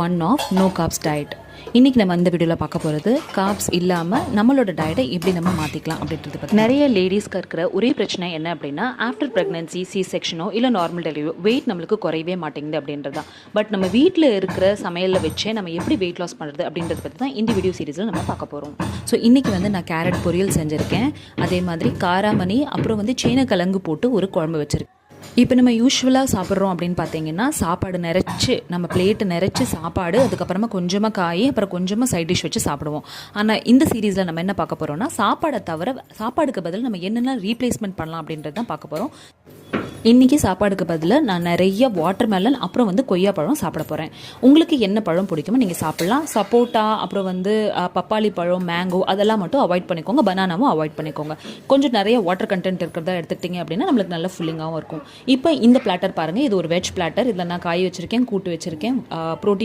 One of no carbs diet. இன்றைக்கி நம்ம இந்த வீடியோவில் பார்க்க போகிறது கார்ப்ஸ் இல்லாமல் நம்மளோட டயட்டை எப்படி நம்ம மாற்றிக்கலாம் அப்படின்றது பற்றி. நிறைய லேடிஸ்க்கு இருக்கிற ஒரே பிரச்சனை என்ன அப்படின்னா, ஆஃப்டர் ப்ரெக்னன்சி, சி செக்ஷனோ இல்லை நார்மல் டெலிவரியோ வெயிட் நம்மளுக்கு குறையவே மாட்டேங்குது அப்படின்றது தான். பட் நம்ம வீட்டில் இருக்கிற சமையலில் வச்சே நம்ம எப்படி வெயிட் லாஸ் பண்ணுறது அப்படின்றத பற்றி தான் இந்த வீடியோ சீரிஸில் நம்ம பார்க்க போகிறோம். ஸோ இன்றைக்கி நான் கேரட் பொரியல் செஞ்சுருக்கேன். அதே மாதிரி காராமணி, அப்புறம் சேனக்கிழங்கு போட்டு ஒரு குழம்பு வச்சுருக்கேன். இப்போ நம்ம யூஸ்வலாக சாப்பிட்றோம் அப்படின்னு பார்த்தீங்கன்னா, சாப்பாடு நிறைச்சி நம்ம பிளேட்டு நிறைச்சி சாப்பாடு, அதுக்கப்புறமா கொஞ்சமாக காய், அப்புறம் கொஞ்சமாக சைட் டிஷ் வச்சு சாப்பிடுவோம். ஆனால் இந்த சீரீஸில் நம்ம என்ன பார்க்க போகிறோம்னா, சாப்பாடை தவிர சாப்பாடுக்கு பதில் நம்ம என்னென்ன ரீப்ளேஸ்மெண்ட் பண்ணலாம் அப்படின்றது தான் பார்க்க போகிறோம். இன்றைக்கி சாப்பாடுக்கு பதிலாக நான் நிறைய வாட்டர்மெலன், அப்புறம் கொய்யாப்பழம் சாப்பிட போகிறேன். உங்களுக்கு என்ன பழம் பிடிக்குமோ நீங்கள் சாப்பிட்லாம். சப்போட்டா, அப்புறம் பப்பாளி பழம், மேங்கோ அதெல்லாம் மட்டும் அவாய்ட் பண்ணிக்கோங்க. பனானாவும் அவாய்ட் பண்ணிக்கோங்க. கொஞ்சம் நிறைய வாட்டர் கண்டென்ட் இருக்கிறதா எடுத்துக்கிட்டிங்க அப்படின்னா நம்மளுக்கு நல்ல ஃபுல்லிங்காகவும் இருக்கும். இப்போ இந்த பிளாட்டர் பாருங்கள், இது ஒரு வெஜ் பிளாட்டர். இதில் நான் காய் வச்சுருக்கேன், கூட்டு வச்சுருக்கேன், ப்ரோட்டீன்